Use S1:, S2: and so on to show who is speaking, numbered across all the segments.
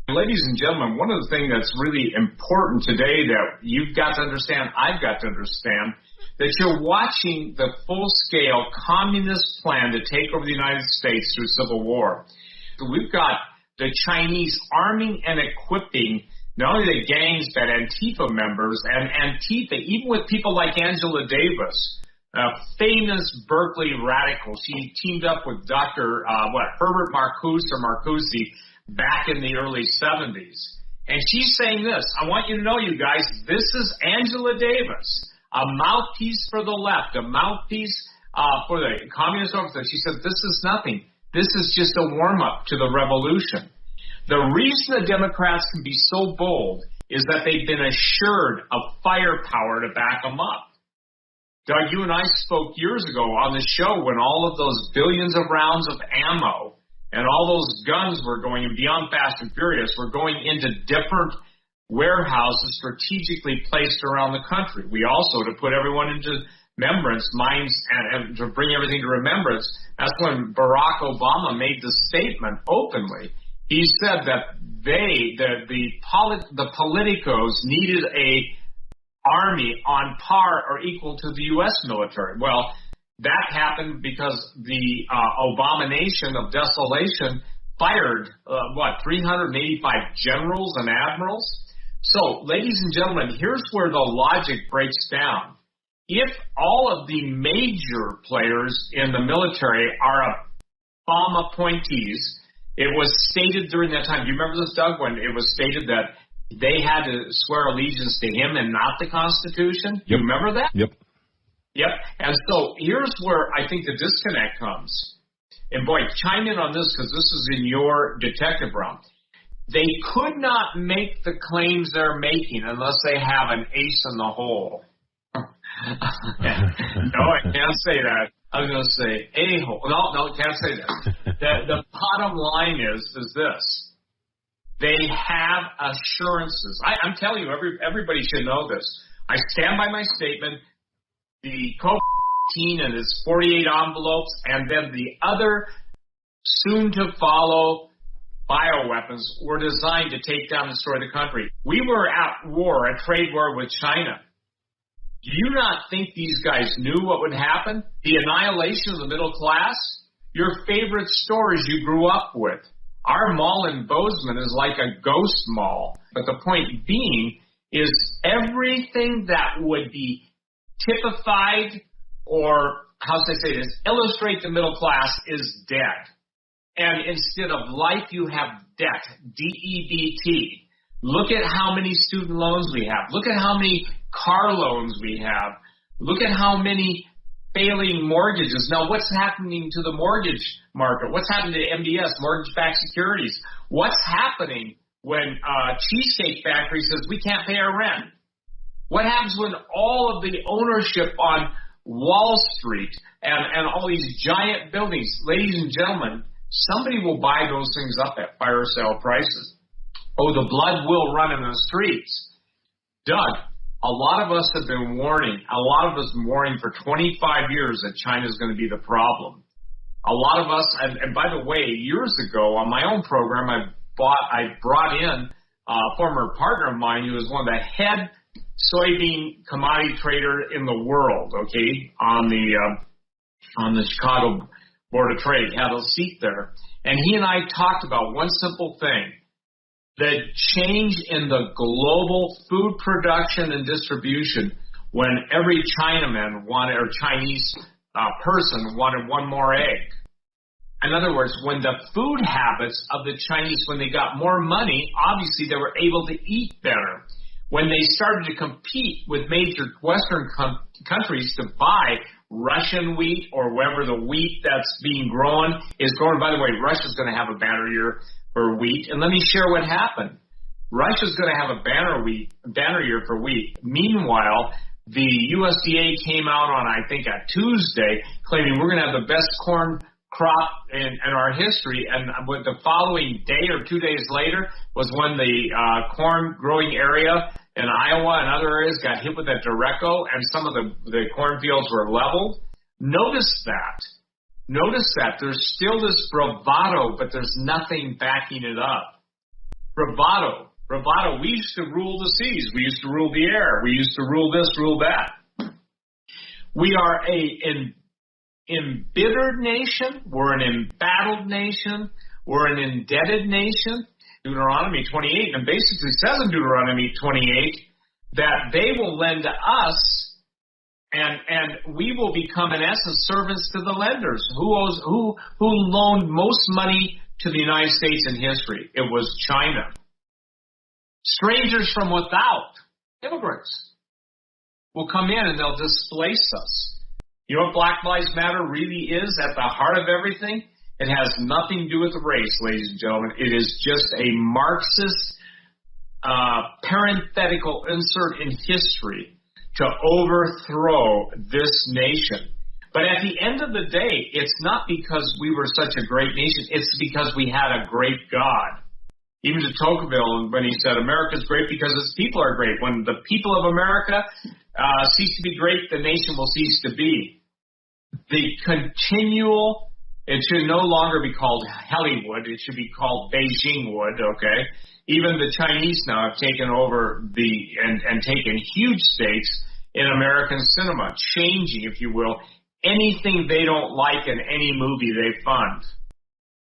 S1: Ladies and gentlemen, one of the things that's really important today that you've got to understand, I've got to understand, that you're watching the full-scale communist plan to take over the United States through civil war. So we've got the Chinese arming and equipping not only the gangs but Antifa members, and Antifa, even with people like Angela Davis, a famous Berkeley radical. She teamed up with Dr. Herbert Marcuse or Marcuse back in the early 70s. And she's saying this, I want you to know, you guys, this is Angela Davis, a mouthpiece for the left, a mouthpiece for the communist officers. She said, this is nothing. This is just a warm-up to the revolution. The reason the Democrats can be so bold is that they've been assured of firepower to back them up. Doug, you and I spoke years ago on the show when all of those billions of rounds of ammo and all those guns were going beyond Fast and Furious, were going into different warehouses strategically placed around the country. We also, to put everyone into remembrance, minds, and to bring everything to remembrance, that's when Barack Obama made the statement openly. He said that the politicos needed a army on par or equal to the U.S. military. Well, that happened because the abomination of desolation fired, 385 generals and admirals? So, ladies and gentlemen, here's where the logic breaks down. If all of the major players in the military are Obama appointees, it was stated during that time, do you remember this, Doug, when it was stated that they had to swear allegiance to him and not the Constitution? Yep. You remember that?
S2: Yep.
S1: Yep. And so here's where I think the disconnect comes. And boy, chime in on this because this is in your detective realm. They could not make the claims they're making unless they have an ace in the hole. No, I can't say that. I was going to say a-hole. No, can't say that. The bottom line is this. They have assurances. I'm telling you, everybody should know this. I stand by my statement. The COVID-19 and its 48 envelopes, and then the other soon-to-follow bioweapons were designed to take down and destroy the country. We were at war, a trade war with China. Do you not think these guys knew what would happen? The annihilation of the middle class? Your favorite stores you grew up with. Our mall in Bozeman is like a ghost mall. But the point being is everything that would be typified or, how should I say this, illustrate the middle class is debt. And instead of life, you have debt, D-E-B-T. Look at how many student loans we have. Look at how many car loans we have. Look at how many failing mortgages. Now, what's happening to the mortgage market? What's happening to MBS, mortgage-backed securities? What's happening when Cheesecake Factory says we can't pay our rent? What happens when all of the ownership on Wall Street and all these giant buildings, ladies and gentlemen, somebody will buy those things up at fire sale prices. Oh, the blood will run in the streets. Doug, a lot of us have been warning, for 25 years that China is going to be the problem. A lot of us, and by the way, years ago on my own program, I brought in a former partner of mine who was one of the head soybean commodity trader in the world, okay, on the Chicago Board of Trade, had a seat there. And he and I talked about one simple thing, the change in the global food production and distribution when every Chinaman wanted, or Chinese person wanted one more egg. In other words, when the food habits of the Chinese, when they got more money, obviously they were able to eat better. When they started to compete with major Western countries to buy Russian wheat or wherever the wheat that's being grown is grown. By the way, Russia's going to have a banner year for wheat. And let me share what happened. Russia's going to have a banner year for wheat. Meanwhile, the USDA came out on, I think, a Tuesday, claiming we're going to have the best corn crop in our history, and with the following day or 2 days later was when the corn growing area in Iowa and other areas got hit with that Derecho, and some of the cornfields were leveled. Notice that. There's still this bravado, but there's nothing backing it up. bravado. We used to rule the seas. We used to rule the air. We used to rule this, rule that. We are an embittered nation. We're an embattled nation. We're an indebted nation. Deuteronomy 28, and basically says in Deuteronomy 28 that they will lend to us, and we will become, in essence, servants to the lenders. Who loaned most money to the United States in history? It was China. Strangers from without, immigrants, will come in and they'll displace us. You know what Black Lives Matter really is at the heart of everything? It has nothing to do with race, ladies and gentlemen. It is just a Marxist parenthetical insert in history to overthrow this nation. But at the end of the day, it's not because we were such a great nation. It's because we had a great God. Even de Tocqueville, when he said, America's great because its people are great. When the people of America cease to be great, the nation will cease to be. The continual... It should no longer be called Hollywood. It should be called Beijing Wood, okay? Even the Chinese now have taken over and taken huge stakes in American cinema, changing, if you will, anything they don't like in any movie they fund.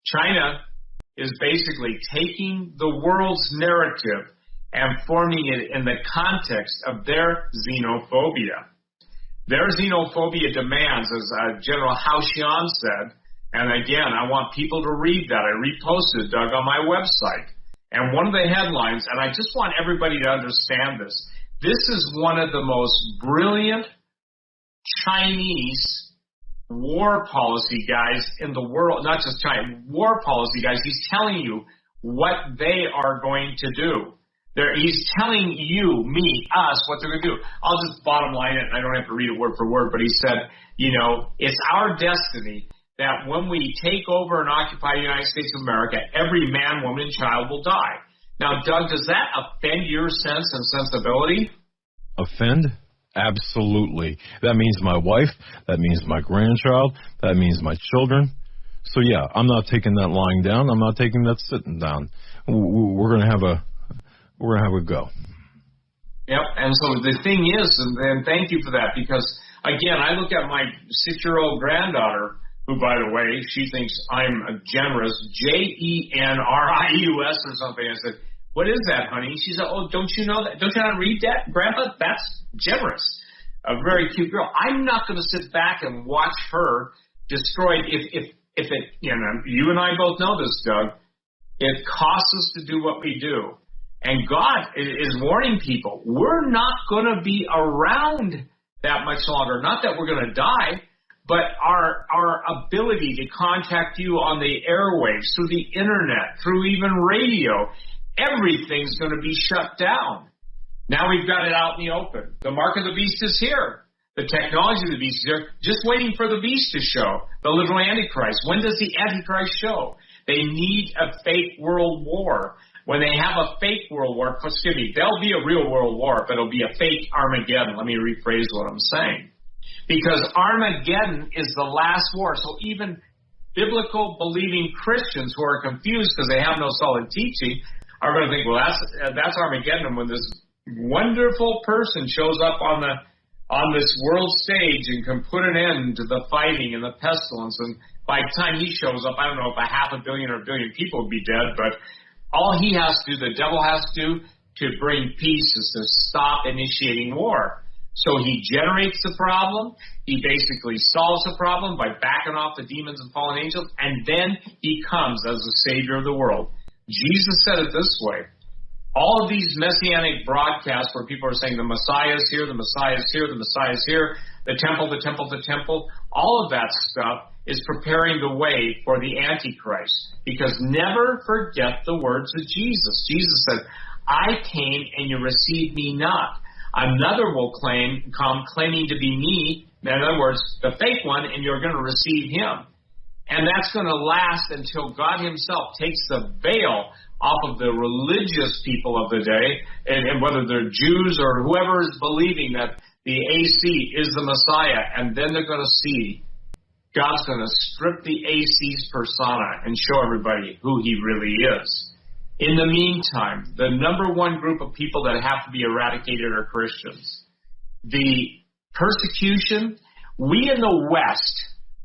S1: China is basically taking the world's narrative and forming it in the context of their xenophobia. Their xenophobia demands, as General Hao Xian said, and again, I want people to read that. I reposted, Doug, on my website. And one of the headlines, and I just want everybody to understand this, this is one of the most brilliant Chinese war policy guys in the world, not just China, war policy guys. He's telling you what they are going to do. He's telling you, me, us, what they're going to do. I'll just bottom line it. I don't have to read it word for word, but he said, it's our destiny that when we take over and occupy the United States of America, every man, woman, and child will die. Now, Doug, does that offend your sense and sensibility?
S2: Offend? Absolutely. That means my wife. That means my grandchild. That means my children. So, yeah, I'm not taking that lying down. I'm not taking that sitting down. We're going to have a go.
S1: Yep, and so the thing is, and thank you for that, because, again, I look at my 6-year-old granddaughter, who, by the way, she thinks I'm a generous, Genrius or something. I said, what is that, honey? She said, oh, don't you know that? Don't you know how to read that, Grandpa? That's generous. A very cute girl. I'm not going to sit back and watch her destroyed. If it, you and I both know this, Doug, it costs us to do what we do. And God is warning people, we're not going to be around that much longer. Not that we're going to die, but our ability to contact you on the airwaves, through the internet, through even radio, everything's going to be shut down. Now we've got it out in the open. The mark of the beast is here. The technology of the beast is here. Just waiting for the beast to show, the literal Antichrist. When does the Antichrist show? They need a fake world war. When they have a fake world war, there'll be a real world war, but it'll be a fake Armageddon. Let me rephrase what I'm saying. Because Armageddon is the last war. So even biblical believing Christians who are confused because they have no solid teaching are going to think, well, that's Armageddon, when this wonderful person shows up on this world stage and can put an end to the fighting and the pestilence. And by the time he shows up, I don't know if 500 million or 1 billion people would be dead, but all he has to do, the devil has to bring peace, is to stop initiating war. So he generates the problem, he basically solves the problem by backing off the demons and fallen angels, and then he comes as the Savior of the world. Jesus said it this way. All of these messianic broadcasts where people are saying the Messiah is here, the Messiah is here, the Messiah is here, the temple, the temple, the temple, all of that stuff is preparing the way for the Antichrist. Because never forget the words of Jesus. Jesus said, I came and you received me not. Another will come claiming to be me, in other words, the fake one, and you're going to receive him. And that's going to last until God himself takes the veil off of the religious people of the day, and whether they're Jews or whoever is believing that the AC is the Messiah, and then they're going to see God's going to strip the AC's persona and show everybody who he really is. In the meantime, the number one group of people that have to be eradicated are Christians. The persecution, we in the West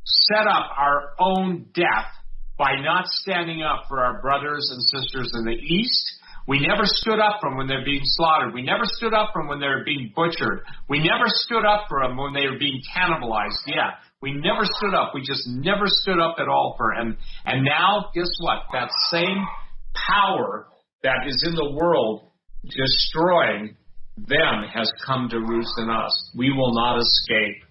S1: set up our own death by not standing up for our brothers and sisters in the East. We never stood up for them when they're being slaughtered. We never stood up for them when they're being butchered. We never stood up for them when they were being cannibalized. Yeah, we never stood up. We just never stood up at all for them. And now, guess what? That same power that is in the world destroying them has come to roost in us. We will not escape.